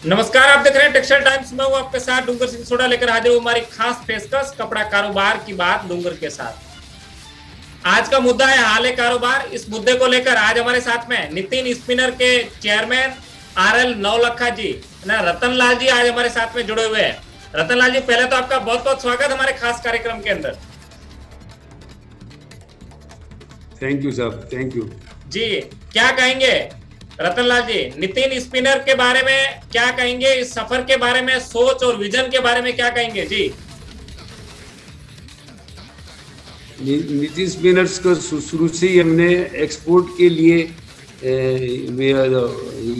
नमस्कार, आप देख रहे हैं टेक्सटाइल टाइम्स में। हूं आपके साथ डूंगर सिंह सोडा लेकर हाजिर हूं हमारी खास पेशकश कपड़ा कारोबार की बात डूंगर के साथ। आज का मुद्दा है हाल कारोबार। इस मुद्दे को लेकर आज हमारे साथ में नितिन स्पिनर के चेयरमैन RL नवलखा जी ना रतन लाल जी आज हमारे साथ में जुड़े हुए हैं। रतन लाल जी, पहले तो आपका बहुत बहुत स्वागत हमारे खास कार्यक्रम के अंदर। Thank you sir, thank you ji, क्या कहेंगे रतन लाल जी, नितिन स्पिनर के बारे में क्या कहेंगे, इस सफर के बारे में, सोच और विजन के बारे में क्या कहेंगे जी? नितिन स्पिनर्स को शुरू से ही हमने एक्सपोर्ट के लिए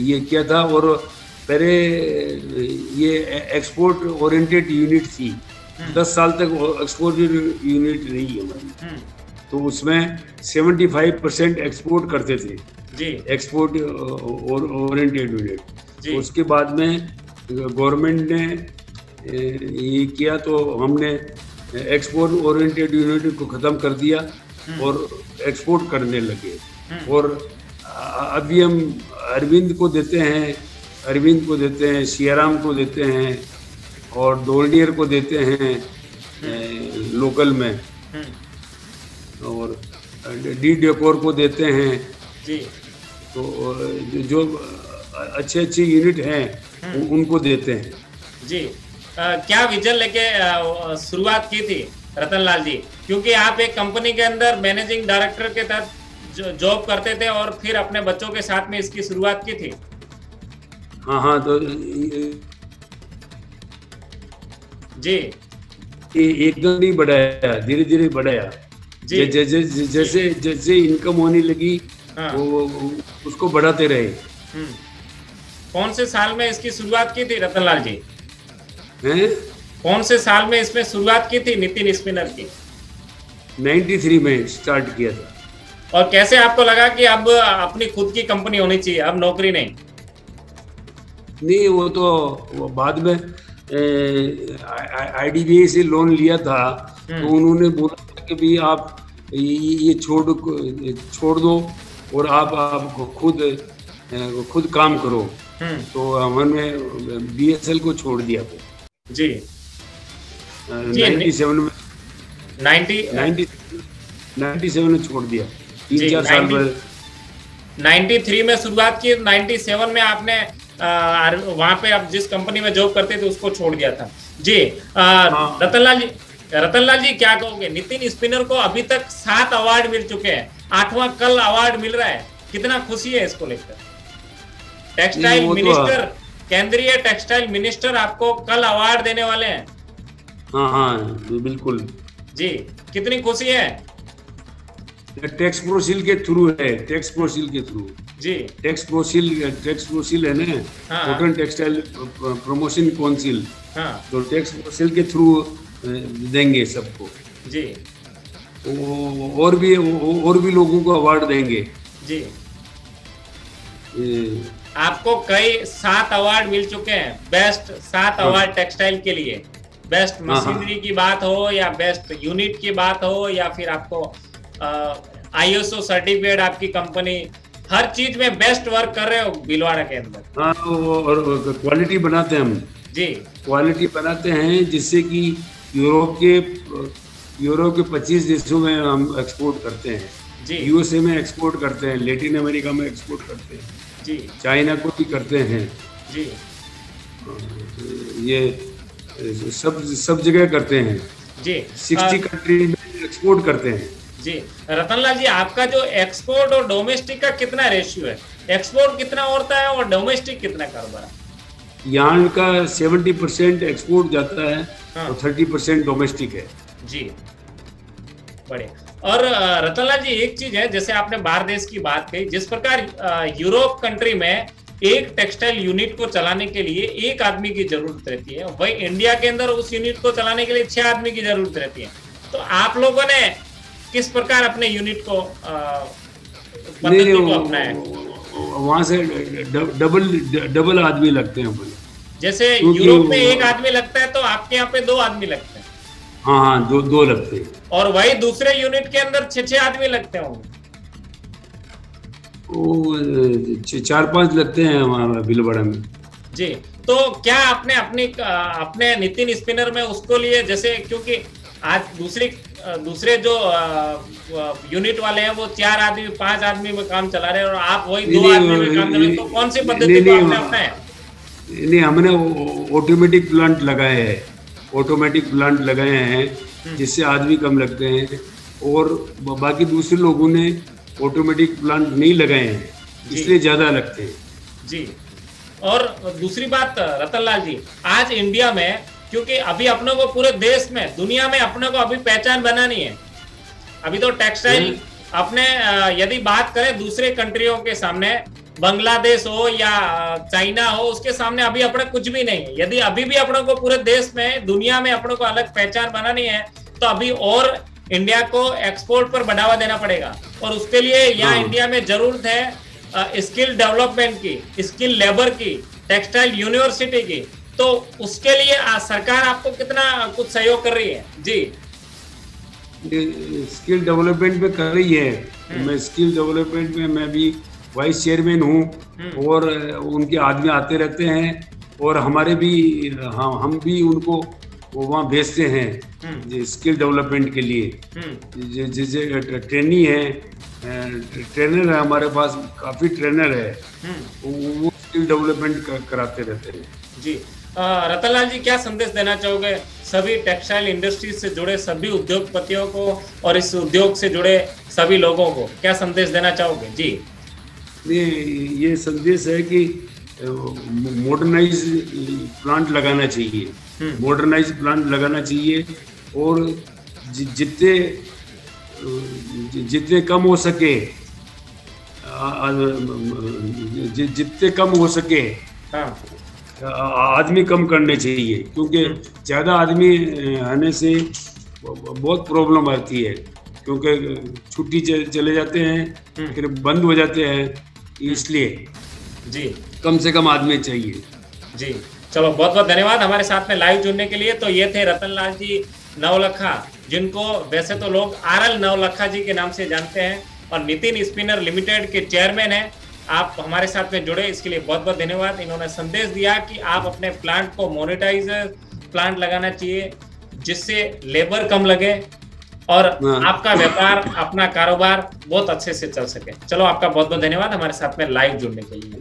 ये किया था और पहले ये एक्सपोर्ट ओरिएंटेड यूनिट थी। 10 साल तक एक्सपोर्ट यूनिट रही हमारी। तो उसमें 75% एक्सपोर्ट करते थे जी, एक्सपोर्ट ओरिएंटेड यूनिट। उसके बाद में गवर्नमेंट ने ये किया तो हमने एक्सपोर्ट ओरिएंटेड यूनिट को ख़त्म कर दिया और एक्सपोर्ट करने लगे। और अभी हम अरविंद को देते हैं, सियाराम को देते हैं और डोल्डियर को देते हैं लोकल में, और डी डेकोर को देते हैं जी। तो जो अच्छे यूनिट हैं उनको देते हैं जी। क्या विजन लेके शुरुआत की थी रतन लाल जी? क्योंकि आप एक कंपनी के अंदर मैनेजिंग डायरेक्टर के तहत जॉब करते थे और फिर अपने बच्चों के साथ में इसकी शुरुआत की थी। हाँ, तो जी, एकदम नहीं बढ़ाया, धीरे धीरे बढ़ाया। जैसे इनकम होने लगी वो उसको बढ़ाते रहे। कौन से साल में इसकी शुरुआत की थी रतन लाल जी? कौन से साल में इसमें शुरुआत की थी नितिन स्पिनर की? 93 में स्टार्ट किया था। और कैसे आपको लगा कि अब अपनी खुद की कंपनी होनी चाहिए, अब नौकरी नहीं? वो तो बाद में IDBI से लोन लिया था तो उन्होंने बोला कि भी आप ये छोड़ दो और आप खुद काम करो। तो हमने BSL को छोड़ दिया था जी। 97 में 97 में छोड़ दिया, 3-4 साल बाद। 93 में शुरुआत की, 97 में आपने वहां पे आप जिस कंपनी में जॉब करते थे उसको छोड़ दिया था जी। रतन लाल जी क्या कहोगे? नितिन स्पिनर को अभी तक 7 अवार्ड मिल चुके हैं, 8वां कल अवार्ड मिल रहा है, कितना खुशी है इसको लेकर? टेक्सटाइल मिनिस्टर, केंद्रीय टेक्सटाइल मिनिस्टर आपको कल अवार्ड देने वाले हैं। हाँ, बिल्कुल जी, कितनी खुशी है? टैक्स प्रोसील के थ्रू है, टैक्स प्रोसील के थ्रू जी। टैक्स प्रोसील है ना, कॉटन टेक्सटाइल प्रमोशन काउंसिल। तो टैक्स प्रोसील के थ्रू देंगे सबको जी। और भी लोगों को अवार्ड देंगे जी। आपको कई 7 अवार्ड मिल चुके हैं, बेस्ट 7 अवार्ड टेक्सटाइल के लिए। बेस्ट मशीनरी की बात हो या बेस्ट यूनिट की बात हो या फिर आपको ISO सर्टिफिकेट, आपकी कंपनी हर चीज में बेस्ट वर्क कर रहे हो भीलवाड़ा के अंदर। और क्वालिटी बनाते हैं हम जी, क्वालिटी बनाते हैं जिससे कि यूरोप के 25 देशों में हम एक्सपोर्ट करते हैं जी। USA में एक्सपोर्ट करते हैं, लैटिन अमेरिका में एक्सपोर्ट करते हैं जी, चाइना को भी करते हैं जी। ये सब जगह करते हैं जी। 60 कंट्री में एक्सपोर्ट करते हैं जी। रतन लाल जी, आपका जो एक्सपोर्ट और डोमेस्टिक का कितना रेशियो है? एक्सपोर्ट कितना होता है और डोमेस्टिक कितना कारोबार है? यहाँ का 70% एक्सपोर्ट जाता है और 30% डोमेस्टिक है जी। बढ़िया। और रतन लाल जी, एक चीज है, जैसे आपने बाहर देश की बात कही, जिस प्रकार यूरोप कंट्री में एक टेक्सटाइल यूनिट को चलाने के लिए 1 आदमी की जरूरत रहती है, वही इंडिया के अंदर उस यूनिट को चलाने के लिए 6 आदमी की जरूरत रहती है। तो आप लोगों ने किस प्रकार अपने यूनिट को पद्धति को अपनाया? वहां से डबल आदमी लगते हैं। जैसे यूरोप में 1 आदमी लगता है तो आपके यहाँ पे 2 आदमी लगते हैं। हाँ, दो लगते हैं। और वही दूसरे यूनिट के अंदर 6 आदमी लगते होंगे। वो 4-5 लगते हैं हमारा भीलवाड़ा में जी। तो क्या आपने अपने नितिन स्पिनर में उसको लिए, जैसे क्योंकि आज दूसरे जो यूनिट वाले हैं वो 4 आदमी 5 आदमी में काम चला रहे हैं और आप वही 2 आदमी में काम कर रहे हैं, तो कौन सी पद्धति को आपने अपनाया? नहीं, हमने ऑटोमेटिक प्लांट लगाए हैं, ऑटोमेटिक प्लांट लगाए हैं जिससे आदमी कम लगते हैं, और बाकी दूसरे लोगों ने ऑटोमेटिक प्लांट नहीं लगाए हैं इसलिए ज्यादा लगते हैं जी। और दूसरी बात रतनलाल जी, आज इंडिया में, क्योंकि अभी अपने को पूरे देश में, दुनिया में अपने को अभी पहचान बनानी है। अभी तो टेक्सटाइल अपने यदि बात करें दूसरे कंट्रियों के सामने, बांग्लादेश हो या चाइना हो, उसके सामने अभी अपने कुछ भी नहीं है। यदि अभी भी अपने को पूरे देश में, दुनिया में अपने को अलग पहचान बनानी है तो अभी और इंडिया को एक्सपोर्ट पर बढ़ावा देना पड़ेगा, और उसके लिए यहाँ इंडिया में जरूरत है स्किल डेवलपमेंट की, स्किल लेबर की, टेक्सटाइल यूनिवर्सिटी की। तो उसके लिए सरकार आपको कितना कुछ सहयोग कर रही है? जी, स्किल डेवलपमेंट में कर रही है। मैं स्किल डेवलपमेंट में मैं भी वाइस चेयरमैन हूँ, और उनके आदमी आते रहते हैं, और हमारे भी हम भी उनको वहाँ भेजते हैं स्किल डेवलपमेंट के लिए। जैसे ट्रेनी है, ट्रेनर है हमारे पास, काफी ट्रेनर है, वो स्किल डेवलपमेंट कराते रहते हैं जी। रतनलाल जी, क्या संदेश देना चाहोगे सभी टेक्सटाइल इंडस्ट्रीज से जुड़े सभी उद्योगपतियों को और इस उद्योग से जुड़े सभी लोगों को, क्या संदेश देना चाहोगे? जी, ये संदेश है कि मॉडर्नाइज प्लांट लगाना चाहिए, मॉडर्नाइज प्लांट लगाना चाहिए, और जितने कम हो सके, जितने कम हो सके आदमी कम करने चाहिए, क्योंकि ज़्यादा आदमी आने से बहुत प्रॉब्लम आती है, क्योंकि छुट्टी चले जाते हैं फिर बंद हो जाते हैं, इसलिए जी कम से कम आदमी चाहिए जी। चलो, बहुत बहुत धन्यवाद हमारे साथ में लाइव जुड़ने के लिए। तो ये थे रतनलाल जी नवलखा, जिनको वैसे तो लोग आरएल नवलखा जी के नाम से जानते हैं, और नितिन स्पिनर लिमिटेड के चेयरमैन हैं। आप हमारे साथ में जुड़े, इसके लिए बहुत बहुत धन्यवाद। इन्होंने संदेश दिया कि आप अपने प्लांट को मोनेटाइज प्लांट लगाना चाहिए, जिससे लेबर कम लगे और आपका व्यापार, अपना कारोबार बहुत अच्छे से चल सके। चलो, आपका बहुत बहुत धन्यवाद हमारे साथ में लाइव जुड़ने के लिए।